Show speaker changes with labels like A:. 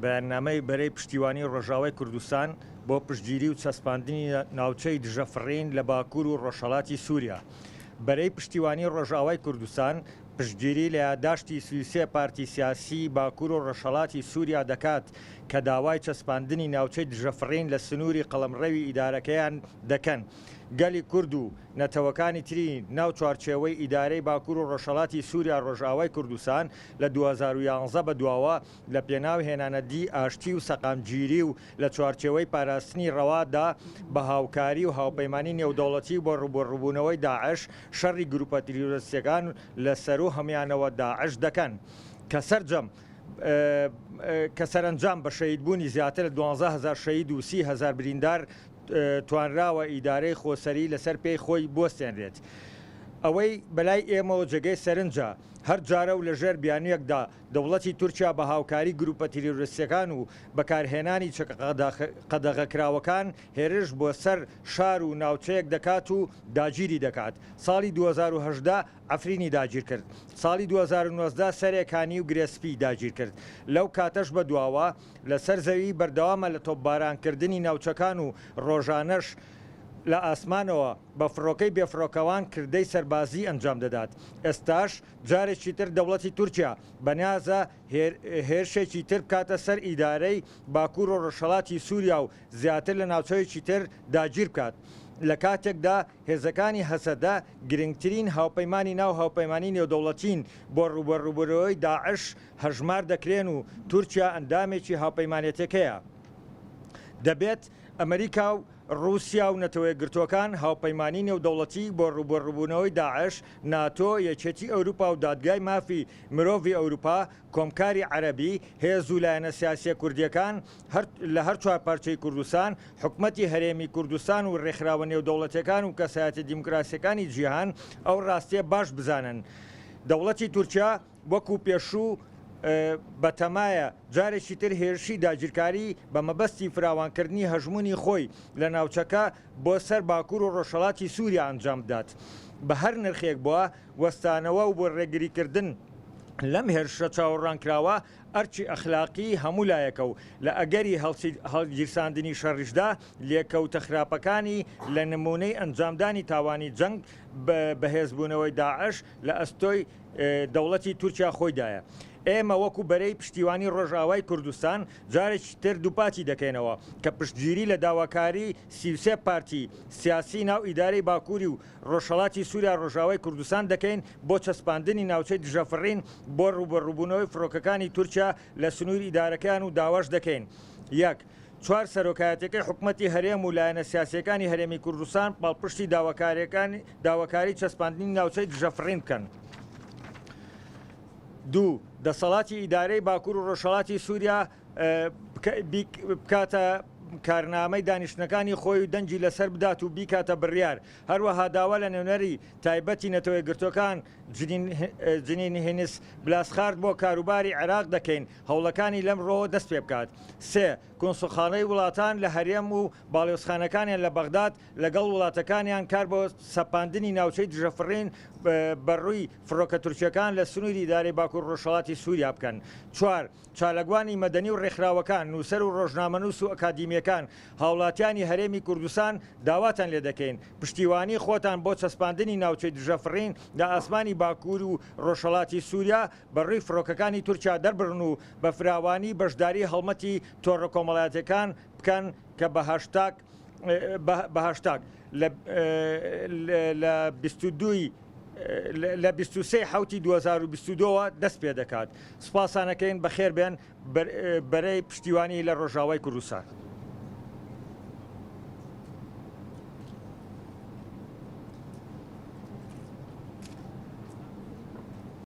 A: بەیاننامەی بەرەی پشتیوانی ڕۆژاوای کوردستان بۆ پشتگیری و چەسپاندنی ناوچەی دژەفڕین لە باکوور و ڕۆژهەڵاتی سووریا. بەرەی پشتیوانی ڕۆژاوای کوردستان پشتگیری لە یادداشتی 33 پارتی سیاسی باکوور و ڕۆژهەڵاتی سووریا دەکات کە داوای چەسپاندنی ناوچەی دژەفڕین لە سنووری قەڵەمڕەوی ئیدارەکەیان دەکەن. گەلی کورد و نەتەوەکانی تری ناو چوارچێوەی ئیدارەی باکوور و ڕۆژهەڵاتی سووریا ڕۆژاوای کوردستان لە 2011 بەدواوە لە پێناو هێنانەدی ئاشتی و سەقامگیری و لە چوارچێوەی پاراستنی ڕەوادا بە هاوکاری و هاوپەیمانی نێودەوڵەتی بۆ ڕوبەڕووبوونەوەی داعش شەڕی گروپە تیرۆریستەکان لەسەر و هەمویانەوە داعش دەکەن کە سەرنجام بە شەهیدبوونی زیاتر لە 12,000 شەهید و 30,000 بریندار توانراوە ئیدارەی خۆسەری لەسەر پێی خۆی بۆستێنرێت. ئەوەی بەلای ئێمەوە جێگەی سەرنجە هەر جارە و لەژێر بیانویەکدا دەوڵەتی تورکیا بە هاوکاری گروپە تیرۆریستەکان و بەکارهێنانی قەدەغەکراوەکان هێرش بۆ سەر شار و ناوچەیەک دەکات و داگیری دەکات. ساڵی 2018 ئەفرینی داگیر کرد. ساڵی 2019 سەرێکانی و گرێسپی داگیر کرد. لەو کاتەش بە دواوە لەسەر زەوی بەردەوامە لە تۆپبارانکردنی ناوچەکان و ڕۆژانەش لە ئاسمانەوە بە فڕۆکەی بێفڕۆکەوان کردەی سەربازی ئەنجام دەدات. ئێستاش جارێکی تر دەوڵەتی تورکیا بەنیازە هێرشێکی تر بکاتە سەر ئیدارەی باکوور و ڕۆژهەڵاتی سووریا و زیاتر لە ناوچەیەکی تر داگیر بکات. لە کاتێکدا هێزەکانی هەسەدا گرنگترین هاوپەیمانی ناو هاوپەیمانی نێودەوڵەتین بۆ ڕوبەڕووبەرەوەی داعش هەژمار دەکرێن و تورکیا ئەندامێکی هاوپەیمانێتەکەیە. دەبێت ئەمریکا و رووسیا و نەتەوەی گرتوەکان هاوپەیمانی نێودەوڵەتی بۆ ڕوبەڕووبوونەوەی داعش، ناتۆ، یەکێتی ئەوروپا و دادگای مافی مرۆڤی ئەوروپا، کۆمکاری عەرەبی، هێز و لایەنە سیاسیە کوردیەکان لە هەر چوار پارچەی کوردستان، حکومەتی هەرێمی کوردستان و ڕێکخراوە نێودەوڵەتیەکان و کەسایەتە دیموکراسیەکانی جیهان ئەو ڕاستیە باش بزانن. دەوڵەتی تورکیا وەکو پێشوو بەتەمایە جارێکی تر هێرشی داگیرکاری بە مەبەستی فراوانکردنی هەژمونی خۆی لە ناوچەکە بۆ سەر باکوور و ڕۆژهەڵاتی سووریا ئەنجام بدات. بە هەر نرخێک بووە وەستانەوە و بۆ ڕێگریکردن لەم هێرشە چاوەڕوانکراوە ئەرچی ئەخلاقی هەموو لایەکە و لە ئەگەری هەڵگیرساندنی شەڕیشدا لێکەوتە خراپەکانی لە نمونەی ئەنجامدانی تاوانی جەنگ بەهێزبوونەوەی داعش لە ئەستۆی دەوڵەتی تورکیا خۆیدایە. ئێمە وەکو بەرەی پشتیوانی ڕۆژاوای کوردستان جارێکی تر دووپاتی دەکەینەوە کە پشتگیری لە داواکاری 33 پارتی سیاسی ناو ئیدارەی باکووری و ڕۆژهەڵاتی سووریا ڕۆژاوای کوردستان دەکەین بۆ چەسپاندنی ناوچەی دژەفڕین بۆ ڕوبەڕووبوونەوەی فڕۆکەکانی تورکیا لە سنووری ئیدارەکان و داواش دەکەین. یەک، چوار سەرۆکایەتەکەی حکومەتی هەرێم و لایەنە سیاسیەکانی هەرێمی کوردستان پاڵپشتی داواکاری چەسپاندنی ناوچەی دژەفڕین بکەن. دوو، دەسەڵاتی ئیدارەی باکوور و ڕۆژهەڵاتی سووریا بکاتە کارنامەی دانیشتەکانی خۆی و دەنجی لەسەر بدات و بیکاتە بڕیار. هەروەها داوا لە نێونەری تایبەتی نەتەوەی گرتوەکان جنین هێنس بلاسخارد بۆ کاروباری عێراق دەکەین هەوڵەکانی لەم ڕۆ دەست پێ بکات. سێ، کۆنسوڵخانەی وڵاتان لە هەرێم و باڵێۆزخانەکانیان لە بەغداد لەگەڵ وڵاتەکانیان کار بۆ سەپاندنی ناوچەی دژەفڕین بەڕووی فڕۆکە تورکیەکان لە سنووری ئیدارەی باکوور ڕۆژهەڵاتی سووریا بکەن. چوار، چالەگوانی مەدەنی و ڕێکخراوەکان، نووسەر و ڕۆژنامەنووس و ئەکادیمیەکان، هاوڵاتیانی هەرێمی کوردستان داواتان لێ دەکەین پشتیوانی خۆتان بۆ چەسپاندنی ناوچەی دژەفڕین لە ئاسمانی باکوور و ڕۆژهەڵاتی سووریا بەڕووی فڕۆکەکانی تورکیا دەربڕن و بە فراوانی بەشداری هەڵمەتی تۆڕە کۆمەڵایەتەکان بکەن کە بە هاشتاگ لە 23 حوتی 2022 دەست پێ دەکات. سوپاسانەکەین بەخێر بێن بەرەی پشتیوانی لە ڕۆژاوای کوردستان.